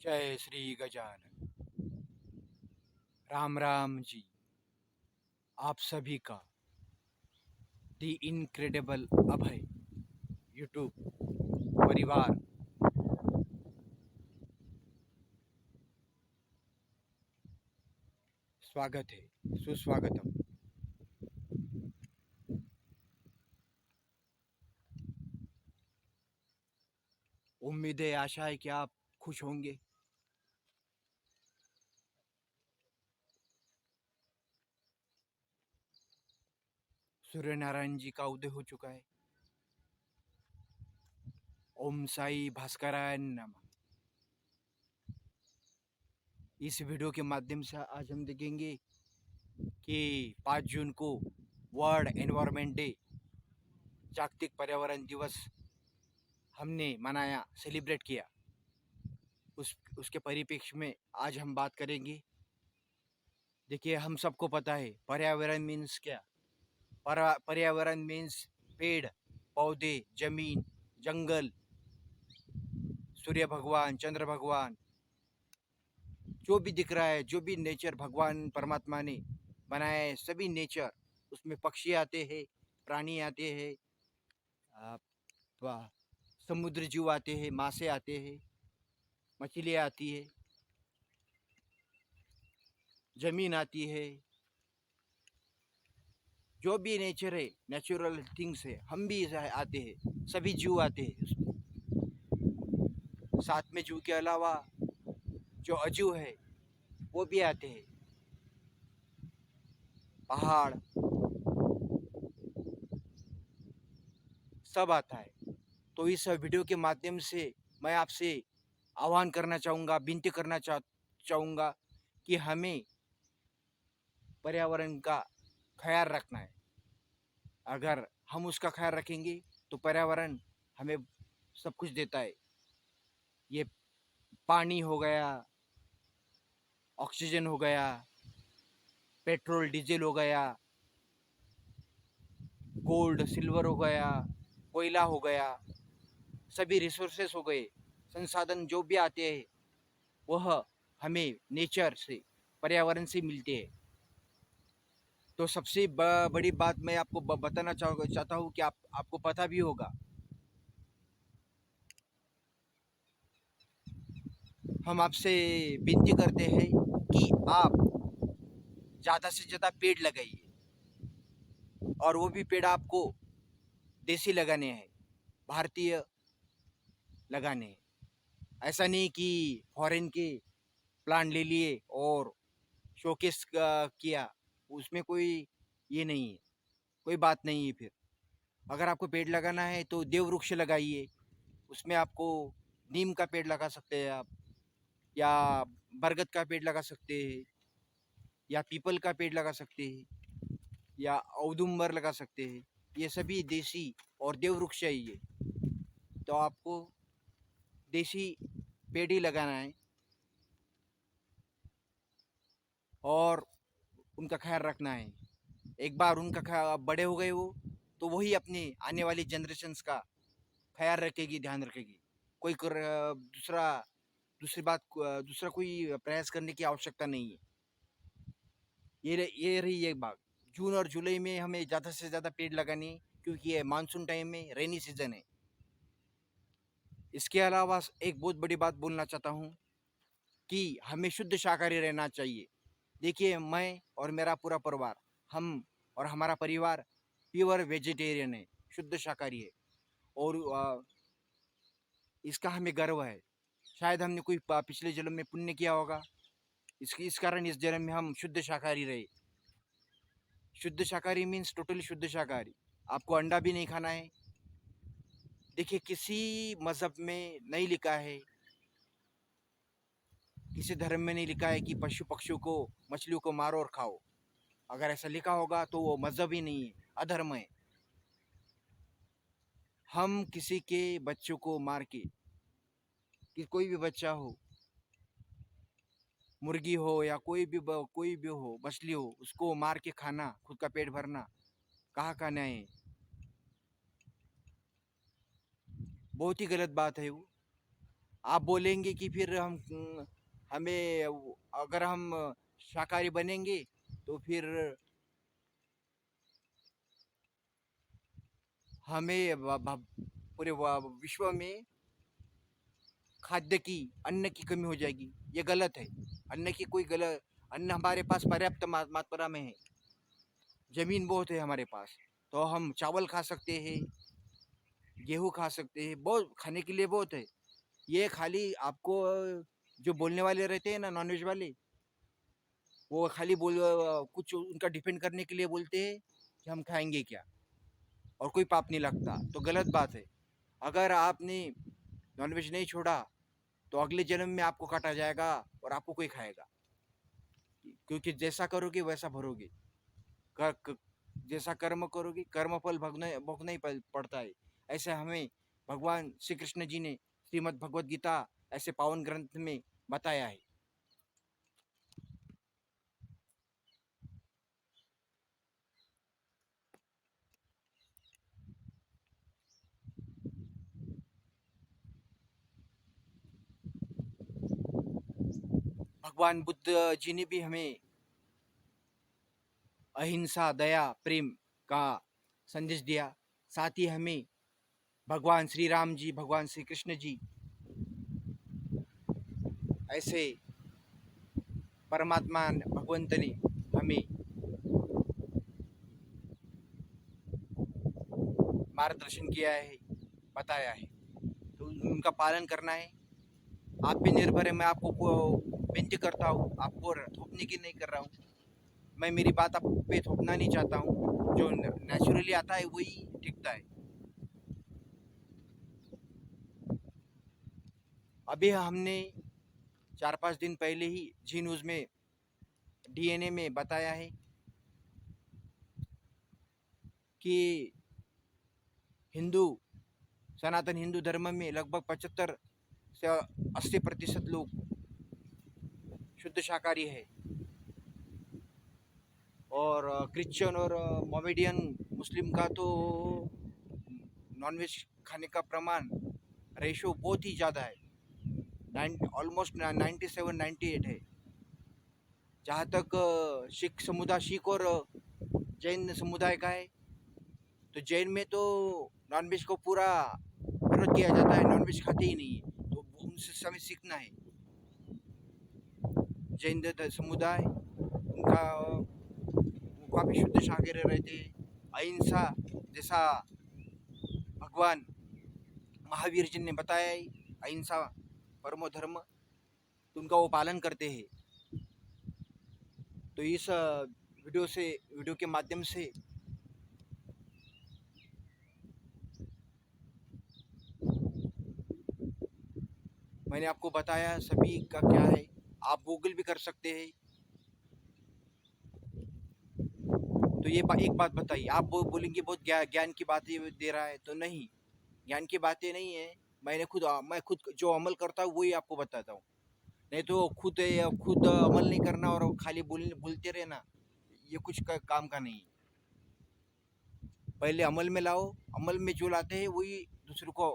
जय श्री गजानन। राम राम जी। आप सभी का दी इनक्रेडिबल अभय यूट्यूब परिवार स्वागत है, सुस्वागतम। उम्मीद है, आशा है कि आप खुश होंगे। सूर्य नारायण जी का उदय हो चुका है। ओम साई भास्कराय नमः। इस वीडियो के माध्यम से आज हम देखेंगे कि 5 जून को वर्ल्ड एनवायरनमेंट डे, जागतिक पर्यावरण दिवस हमने मनाया, सेलिब्रेट किया। उसके परिप्रेक्ष्य में आज हम बात करेंगे। देखिए, हम सबको पता है पर्यावरण मीन्स क्या। पर्यावरण मीन्स पेड़ पौधे, जमीन, जंगल, सूर्य भगवान, चंद्र भगवान, जो भी दिख रहा है, जो भी नेचर भगवान परमात्मा ने बनाया है, सभी नेचर। उसमें पक्षी आते हैं, प्राणी आते हैं, समुद्र जीव आते हैं, मासे आते हैं, मछलियाँ आती है, जमीन आती है। जो भी नेचर है, नेचुरल थिंग्स है, हम भी आते हैं, सभी जीव आते हैं उसमें। साथ में जीव के अलावा जो अजीव है वो भी आते हैं। पहाड़ सब आता है। तो इस वीडियो के माध्यम से मैं आपसे आह्वान करना चाहूँगा, विनती करना चाहूँगा कि हमें पर्यावरण का ख्याल रखना है। अगर हम उसका ख्याल रखेंगे तो पर्यावरण हमें सब कुछ देता है। ये पानी हो गया, ऑक्सीजन हो गया, पेट्रोल डीजल हो गया, गोल्ड सिल्वर हो गया, कोयला हो गया, सभी रिसोर्सेस हो गए, संसाधन जो भी आते हैं वह हमें नेचर से, पर्यावरण से मिलते हैं। तो सबसे बड़ी बात मैं आपको बताना चाहता हूँ कि आपको पता भी होगा, हम आपसे विनती करते हैं कि आप ज़्यादा से ज़्यादा पेड़ लगाइए, और वो भी पेड़ आपको देसी लगाने हैं, भारतीय लगाने हैं। ऐसा नहीं कि फॉरेन के प्लांट ले लिए और शोकेस किया, उसमें कोई ये नहीं है, कोई बात नहीं है। फिर अगर आपको पेड़ लगाना है तो देव वृक्ष लगाइए। उसमें आपको नीम का पेड़ लगा सकते हैं आप, या बरगद का पेड़ लगा सकते हैं, या पीपल का पेड़ लगा सकते हैं, या औदुंबर लगा सकते हैं। ये सभी देसी और देव वृक्ष है ये। तो आपको देसी पेड़ ही लगाना है और उनका ख्याल रखना है। एक बार उनका बड़े हो गए वो, तो वही अपनी आने वाली जनरेशन्स का ख्याल रखेगी, ध्यान रखेगी। कोई दूसरा कोई प्रयास करने की आवश्यकता नहीं है। ये रही एक बात। जून और जुलाई में हमें ज़्यादा से ज़्यादा पेड़ लगाने, क्योंकि ये मानसून टाइम में रेनी सीजन है। इसके अलावा एक बहुत बड़ी बात बोलना चाहता हूँ कि हमें शुद्ध शाकाहारी रहना चाहिए। देखिए, मैं और मेरा पूरा परिवार, हम और हमारा परिवार प्योर वेजिटेरियन है, शुद्ध शाकाहारी है। और इसका हमें गर्व है। शायद हमने कोई पिछले जन्म में पुण्य किया होगा, इस कारण इस जन्म में हम शुद्ध शाकाहारी रहे। शुद्ध शाकाहारी मीन्स टोटली शुद्ध शाकाहारी। आपको अंडा भी नहीं खाना है। देखिए, किसी मजहब में नहीं लिखा है, किसी धर्म में नहीं लिखा है कि पशु पक्षियों को, मछलियों को मारो और खाओ। अगर ऐसा लिखा होगा तो वो मजहब ही नहीं है, अधर्म है। हम किसी के बच्चों को मार के, कि कोई भी बच्चा हो, मुर्गी हो या कोई भी हो, मछली हो, उसको मार के खाना, खुद का पेट भरना, कहाँ का न्याय है? बहुत ही गलत बात है वो। आप बोलेंगे कि फिर हमें अगर हम शाकाहारी बनेंगे तो फिर हमें पूरे विश्व में खाद्य की अन्न की कमी हो जाएगी। ये गलत है। अन्न की कोई गलत अन्न हमारे पास पर्याप्त मात्रा में है। जमीन बहुत है हमारे पास, तो हम चावल खा सकते हैं, गेहूँ खा सकते हैं, बहुत खाने के लिए बहुत है। ये खाली आपको जो बोलने वाले रहते हैं ना नॉनवेज वाले, वो खाली कुछ उनका डिफेंड करने के लिए बोलते हैं कि हम खाएंगे क्या, और कोई पाप नहीं लगता, तो गलत बात है। अगर आपने नॉनवेज नहीं छोड़ा तो अगले जन्म में आपको काटा जाएगा और आपको कोई खाएगा, क्योंकि जैसा करोगे वैसा भरोगे। कर, क, जैसा कर्म करोगे कर्म फल भोगना भोगना ही पड़ता है। ऐसे हमें भगवान श्री कृष्ण जी ने श्रीमद् भगवद गीता ऐसे पावन ग्रंथ में बताया है। भगवान बुद्ध जी ने भी हमें अहिंसा, दया, प्रेम का संदेश दिया। साथ ही हमें भगवान श्री राम जी, भगवान श्री कृष्ण जी ऐसे परमात्मा भगवंत ने हमें मार्गदर्शन किया है, बताया है, तो उनका पालन करना है। आप पे निर्भर है। मैं आपको विनती करता हूँ, आपको थोपने की नहीं कर रहा हूँ। मैं मेरी बात आप पे थोपना नहीं चाहता हूँ। जो नेचुरली आता है वही टिकता है। अभी हमने 4-5 दिन पहले ही जी न्यूज़ में डीएनए में बताया है कि हिंदू सनातन हिंदू धर्म में लगभग 75 से 80% लोग शुद्ध शाकाहारी है, और क्रिश्चियन और मोमेडियन मुस्लिम का तो नॉनवेज खाने का प्रमाण रेशो बहुत ही ज़्यादा है। ऑलमोस्ट 97-98 है। जहाँ तक सिख और जैन समुदाय का है, तो जैन में तो नॉनवेज को पूरा विरोध किया जाता है, नॉनवेज खाते ही नहीं है, तो उनसे हमें सीखना है। जैन समुदाय उनका वो काफ़ी शुद्ध शाकाहारी रहते हैं। अहिंसा जैसा भगवान महावीर जी ने बताया है, अहिंसा परमो धर्म, तो उनका वो पालन करते हैं। तो इस वीडियो के माध्यम से मैंने आपको बताया सभी का क्या है। आप गूगल भी कर सकते हैं। तो ये एक बात बताइए, आप बोलेंगे बहुत ज्ञान की बातें दे रहा है, तो नहीं, ज्ञान की बातें नहीं है। मैं खुद जो अमल करता हूँ वही आपको बताता हूँ। नहीं तो खुद अमल नहीं करना और खाली बोलते रहना, ये कुछ काम का नहीं है। पहले अमल में लाओ, अमल में जो लाते हैं वही दूसरों को,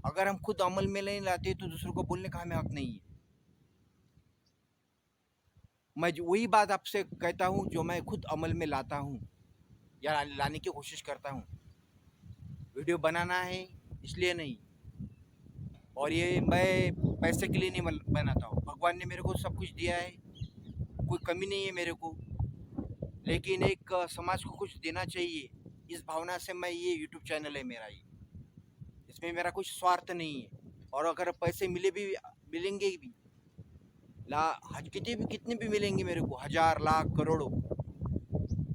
अगर हम खुद अमल में नहीं लाते तो दूसरों को बोलने का हमें हक नहीं है। मैं वही बात आपसे कहता हूँ जो मैं खुद अमल में लाता हूँ या लाने की कोशिश करता हूँ। वीडियो बनाना है इसलिए नहीं, और ये मैं पैसे के लिए नहीं बनाता हूँ। भगवान ने मेरे को सब कुछ दिया है, कोई कमी नहीं है मेरे को, लेकिन एक समाज को कुछ देना चाहिए, इस भावना से मैं ये यूट्यूब चैनल है मेरा, ये इसमें मेरा कुछ स्वार्थ नहीं है। और अगर पैसे मिलेंगे भी, कितने भी मिलेंगे मेरे को, 1000 लाख करोड़ों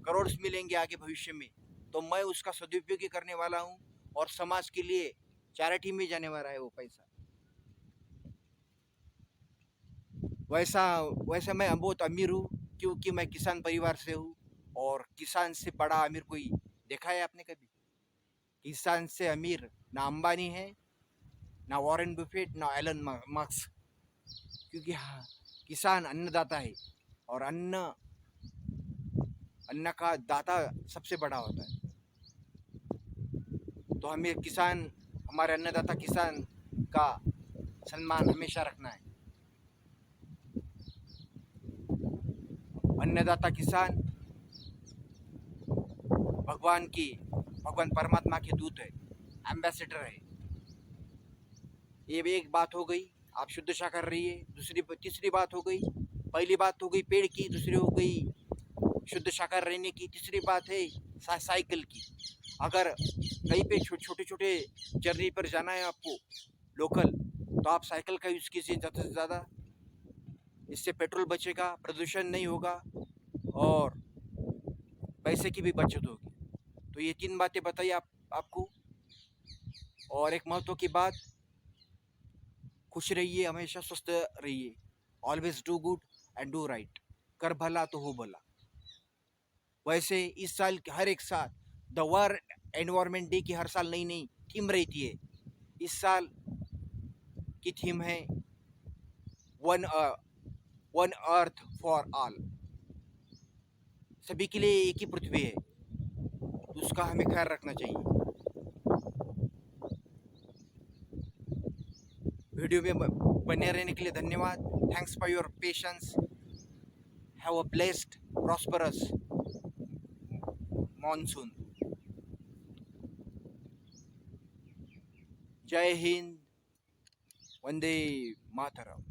करोड़ मिलेंगे आगे भविष्य में, तो मैं उसका सदुपयोग ही करने वाला हूँ, और समाज के लिए चैरिटी में जाने वाला है वो पैसा। वैसा वैसा मैं बहुत अमीर हूँ, क्योंकि मैं किसान परिवार से हूँ, और किसान से बड़ा अमीर कोई देखा है आपने कभी? किसान से अमीर ना अंबानी है, ना वॉरेन बुफेट, ना एलन मस्क, क्योंकि हाँ, किसान अन्नदाता है, और अन्न का दाता सबसे बड़ा होता है। तो हमें हमारे अन्नदाता किसान का सम्मान हमेशा रखना है। अन्नदाता किसान भगवान परमात्मा के दूत है, एम्बेसडर है। ये भी एक बात हो गई, आप शुद्ध शाकाहारी है। तीसरी बात हो गई, पहली बात हो गई पेड़ की, दूसरी हो गई शुद्ध शाकाहार रहने की, तीसरी बात है साइकिल की। अगर कहीं पे छोटे छोटे जर्नी पर जाना है आपको लोकल, तो आप साइकिल का यूज़ कीजिए ज़्यादा से ज़्यादा। इससे पेट्रोल बचेगा, प्रदूषण नहीं होगा और पैसे की भी बचत होगी। तो ये 3 बातें बताई आपको। और एक महत्व की बात, खुश रहिए, हमेशा स्वस्थ रहिए। Always do good and do right. कर भला तो हो भला। वैसे इस साल हर एक साल द वर्ल्ड एनवायरनमेंट डे की हर साल नई नई थीम रहती है। इस साल की थीम है वन अर्थ फॉर ऑल। सभी के लिए एक ही पृथ्वी है, उसका हमें ख्याल रखना चाहिए। वीडियो में बने रहने के लिए धन्यवाद। Thanks for your patience. Have a blessed prosperous monsoon. जय हिंद, वंदे मातरम।